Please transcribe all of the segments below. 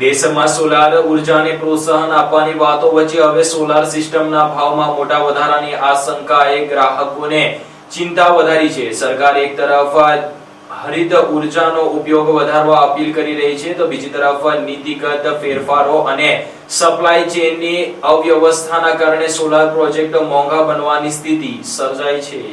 દેશમાં સોલાર ઉર્જાને પ્રોત્સાહન આપવાની વાતો વચ્ચે હવે સોલાર સિસ્ટમના ભાવમાં મોટા વધારાની આશંકાએ ગ્રાહકોને ચિંતા વધારી છે। સરકાર એક તરફ હરિત ઉર્જાનો ઉપયોગ વધારવા અપીલ કરી રહી છે તો બીજી તરફ નીતિગત ફેરફારો અને સપ્લાય ચેનની અવ્યવસ્થાના કારણે સોલાર પ્રોજેક્ટ મોંઘા બનવાની સ્થિતિ સર્જાઈ છે।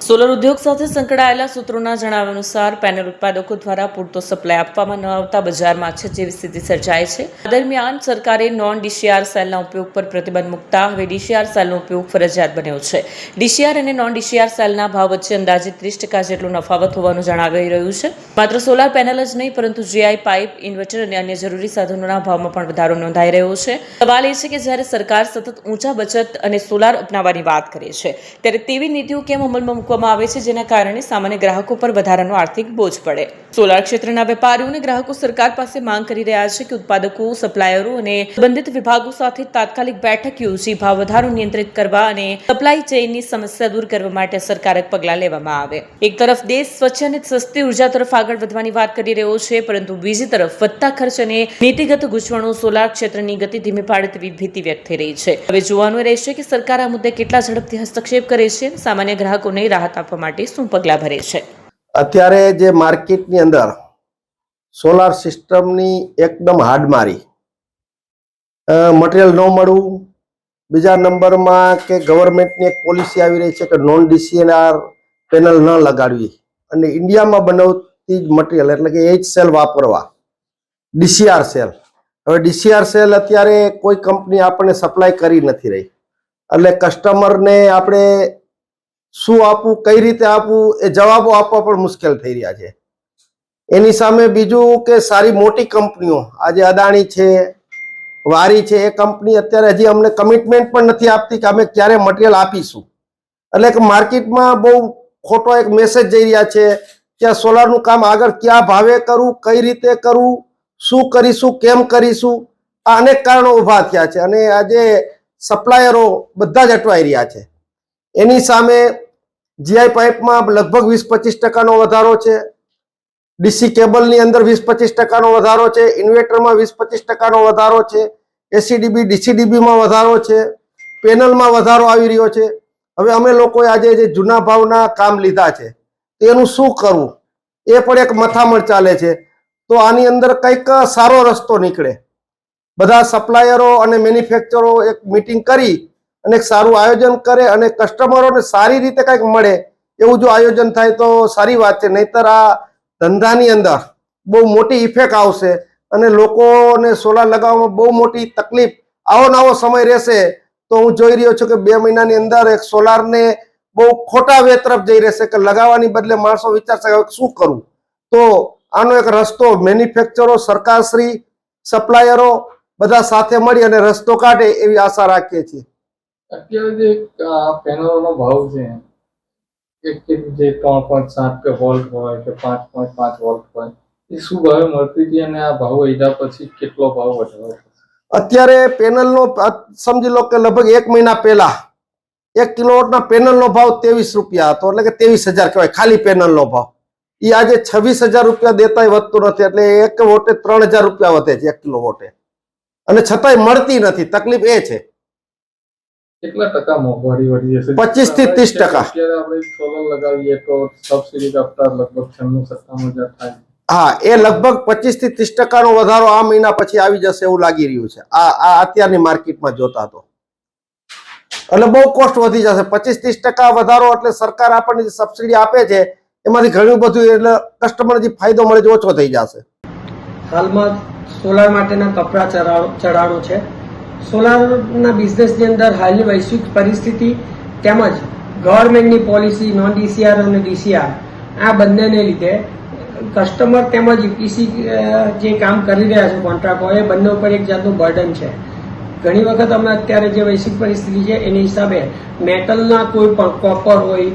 સોલર ઉદ્યોગ સાથે સંકળાયેલા સૂત્રોના જણાવ્યા અનુસાર પેનલ ઉત્પાદકો દ્વારા પૂરતો સપ્લાય આપવામાં ન આવતા બજારમાં અછત જેવી સ્થિતિ સર્જાય છે। દરમિયાન સરકારે નોન ડીસીઆર સેલના ઉપયોગ પર પ્રતિબંધ મૂકતા હવે ડીસીઆર સેલનો ઉપયોગ ફરજિયાત બન્યો છે। ડીસીઆર અને નોન ડીસીઆર સેલના ભાવ વચ્ચે અંદાજે 30% જેટલો નફાવત હોવાનું જણાવાઈ રહ્યું છે। માત્ર સોલાર પેનલ જ નહીં પરંતુ જીઆઈ પાઇપ, ઇન્વર્ટર અને અન્ય જરૂરી સાધનોના ભાવમાં પણ વધારો નોંધાઈ રહ્યો છે। સવાલ એ છે કે જ્યારે સરકાર સતત ઊંચા બચત અને સોલાર અપનાવવાની વાત કરે છે ત્યારે તેવી નીતિઓ કેમ અમલમાં મૂકવામાં આવે છે જેના કારણે સામાન્ય ગ્રાહકો પર વધારાનો આર્થિક બોજ પડે। સોલાર ક્ષેત્રના વેપારીઓ અને ગ્રાહકો સરકાર પાસે માંગ કરી રહ્યા છે કે ઉત્પાદકો, સપ્લાયરો અને સંબંધિત વિભાગો સાથે તાત્કાલિક બેઠક યોજી ભાવ વધારો નિયંત્રિત કરવા અને સપ્લાય ચેઇનની સમસ્યા દૂર કરવા માટે અસરકારક પગલાં લેવામાં આવે। એક તરફ દેશ સ્વચ્છ અને સસ્તી ઉર્જા તરફ આગળ વધવાની વાત કરી રહ્યો છે પરંતુ બીજી તરફ વધતા ખર્ચ અને નીતિગત ગૂંચવણો સોલાર ક્ષેત્રની ગતિ ધીમી પાડે તેવી ભીતિ વ્યક્ત થઈ રહી છે। હવે જોવાનું રહેશે કે સરકાર આ મુદ્દે કેટલા ઝડપથી હસ્તક્ષેપ કરે છે, સામાન્ય ગ્રાહકોને રાહત આપવા માટે શું પગલાં ભરે છે। અત્યારે જે માર્કેટની અંદર સોલાર સિસ્ટમની એકદમ હાડમારી, મટીરિયલ ન મળવું, બીજા નંબરમાં કે ગવર્મેન્ટની એક પોલિસી આવી રહી છે કે નોન ડીસીઆર પેનલ ન લગાડવી અને ઇન્ડિયામાં બનાવતી જ મટીરિયલ એટલે કે એ જ સેલ વાપરવા, ડીસીઆર સેલ। હવે ડીસીઆર સેલ અત્યારે કોઈ કંપની આપણને સપ્લાય કરી નથી રહી એટલે કસ્ટમરને આપણે શું આપવું, કઈ રીતે આપવું એ જવાબો આપવા પણ મુશ્કેલ થઈ રહ્યા છે। એની સામે બીજું કે સારી મોટી કંપનીઓ આજે અદાણી છે, વારી છે, એ કંપની અત્યારે હજી અમને કમિટમેન્ટ પણ નથી આપતી કે અમે ક્યારે મટીરિયલ આપીશું। એટલે કે માર્કેટમાં બહુ ખોટો એક મેસેજ જઈ રહ્યા છે કે આ સોલારનું કામ આગળ ક્યાં ભાવે કરવું, કઈ રીતે કરવું, શું કરીશું, કેમ કરીશું, આ અનેક કારણો ઊભા થયા છે અને આજે સપ્લાયરો બધા જ અટવાઈ રહ્યા છે। એની સામે જીઆઈ પાઇપમાં લગભગ 20-25% વધારો છે, ડીસી કેબલની અંદર 20-25% વધારો છે, ઇન્વર્ટરમાં 20-25% વધારો છે, એસીડીબી ડીસીડીબીમાં વધારો છે, પેનલમાં વધારો આવી રહ્યો છે। હવે અમે લોકોએ આજે જે જૂના ભાવના કામ લીધા છે તેનું શું કરવું એ પણ એક મથામણ ચાલે છે। તો આની અંદર કંઈક સારો રસ્તો નીકળે, બધા સપ્લાયરો અને મેન્યુફેક્ચરો એક મીટિંગ કરી અને એક સારું આયોજન કરે અને કસ્ટમરોને સારી રીતે કંઈક મળે એવું જો આયોજન થાય તો સારી વાત છે। નહીતર આ ધંધાની અંદર બહુ મોટી ઇફેક્ટ આવશે અને લોકોને સોલાર લગાવવામાં બહુ મોટી તકલીફ આવો નવો સમય રહેશે। તો હું જોઈ રહ્યો છું કે 2 મહિનાની અંદર એક સોલારને બહુ ખોટા વે તરફ જઈ રહેશે કે લગાવવાની બદલે માણસો વિચારશે કે શું કરવું। તો આનો એક રસ્તો મેન્યુફેક્ચરો, સરકારશ્રી, સપ્લાયરો બધા સાથે મળી અને રસ્તો કાઢે એવી આશા રાખીએ છીએ। અત્યારે જે પેનલોનો ભાવ છે એક જે 3.7 વોલ્ટ હોય કે 5.5 વોલ્ટ હોય એ શું ભાવે મળતી હતી અને આ ભાવ વધ્યા પછી કેટલો ભાવ વધ્યો? અત્યારે પેનલનો સમજી લો કે લગભગ 1 મહિના પહેલા 1 કિલોવોટના પેનલનો ભાવ 23 રૂપિયા હતો એટલે કે 23,000 કહેવાય ખાલી પેનલનો ભાવ। એ આજે 26,000 રૂપિયા દેતાય વધતું નથી એટલે 1 વોટે 3,000 રૂપિયા વધે છે 1 કિલો વોટે અને છતાંય મળતી નથી। તકલીફ એ છે। કેટલા ટકા મોંઘવારી વધી જશે? 25 થી 30%। અત્યારે આપણે સોલર લગાવીએ તો સબસિડી આપતા લગભગ 96-97 હજાર થાય। હા, એ લગભગ 25 થી 30% નો વધારો આ મહિના પછી આવી જશે એવું લાગી રહ્યું છે આ અત્યારની માર્કેટમાં જોતા તો। એટલે બહુ કોસ્ટ વધી જશે। 25-30% વધારો એટલે સરકાર આપણને જે સબસિડી આપે છે એમાંથી ઘણું બધું એટલે કસ્ટમરને જે ફાયદો મળે છે ઓછો થઈ જશે। હાલમાં સોલાર માટેના કપરા ચઢાણો છે। સોલારના બિઝનેસની અંદર હાલની વૈશ્વિક પરિસ્થિતિ તેમજ ગવર્મેન્ટની પોલિસી નોન ડીસીઆર અને ડીસીઆર આ બંનેને લીધે કસ્ટમર તેમજ ઈપીસી જે કામ કરી રહ્યા છે કોન્ટ્રાક્ટો એ બંને ઉપર એક જાતનું બર્ડન છે। ઘણી વખત અમે અત્યારે જે વૈશ્વિક પરિસ્થિતિ છે એની હિસાબે મેટલના કોઈ પણ કોપર હોય,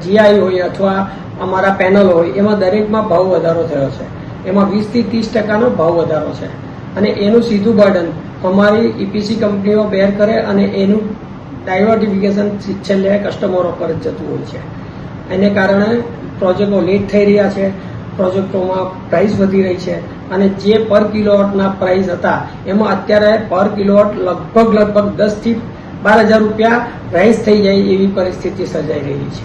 જીઆઈ હોય અથવા અમારા પેનલ હોય એમાં દરેકમાં ભાવ વધારો થયો છે। એમાં 20 થી 30% ભાવ વધારો છે અને એનું સીધું બર્ડન અમારી ઈપીસી કંપનીઓ બેર કરે અને એનું ડાયવર્ટિફિકેશન છેલ્લે કસ્ટમરો પર જ જતું હોય છે। એને કારણે પ્રોજેક્ટો લેટ થઈ રહ્યા છે, પ્રોજેક્ટોમાં પ્રાઇસ વધી રહી છે અને જે પર કિલોવોટના પ્રાઇસ હતા એમાં અત્યારે પર કિલોવોટ લગભગ 10 થી 12,000 રૂપિયા પ્રાઇસ થઈ જાય એવી પરિસ્થિતિ સર્જાઈ રહી છે.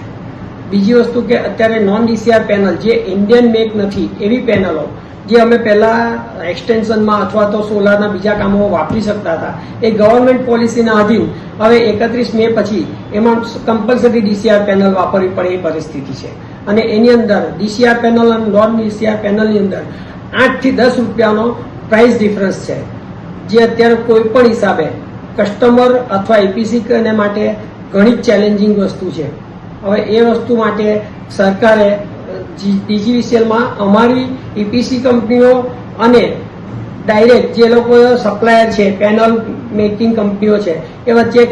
બીજી વસ્તુ કે અત્યારે નોન ડીસીઆર પેનલ જે ઇન્ડિયન મેક નથી એવી પેનલો જે અમે પહેલા એક્સટેન્શનમાં અથવા તો સોલારના બીજા કામોમાં વાપરી શકતા હતા એ ગવર્મેન્ટ પોલિસીના આધીન હવે 31 મે પછી એમાં કમ્પલસરી ડીસીઆર પેનલ વાપરવી પડે એ પરિસ્થિતિ છે. અને એની અંદર ડીસીઆર પેનલ અને નોન ડીસીઆર પેનલની અંદર 8 થી 10 રૂપિયાનો પ્રાઇસ ડિફરન્સ છે, જે અત્યારે કોઈ પણ હિસાબે કસ્ટમર અથવા એપીસી માટે ઘણી જ ચેલેન્જિંગ વસ્તુ છે. હવે એ વસ્તુ માટે સરકારે ડીજીવીસીએલમાં અમારી ઈપીસી કંપનીઓ અને ડાયરેક્ટ જે લોકો સપ્લાયર છે પેનલ મેકિંગ કંપનીઓ છે એ વચ્ચે એક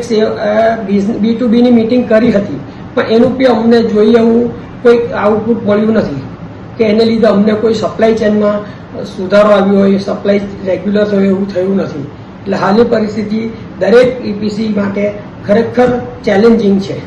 B2Bની મિટિંગ કરી હતી, પણ એનું બી અમને જોઈએ એવું કોઈ આઉટપુટ મળ્યું નથી કે એને લીધે અમને કોઈ સપ્લાય ચેનમાં સુધારો આવ્યો હોય, સપ્લાય રેગ્યુલર થયો એવું થયું નથી. એટલે હાલની પરિસ્થિતિ દરેક ઈપીસી માટે ખરેખર ચેલેન્જિંગ છે.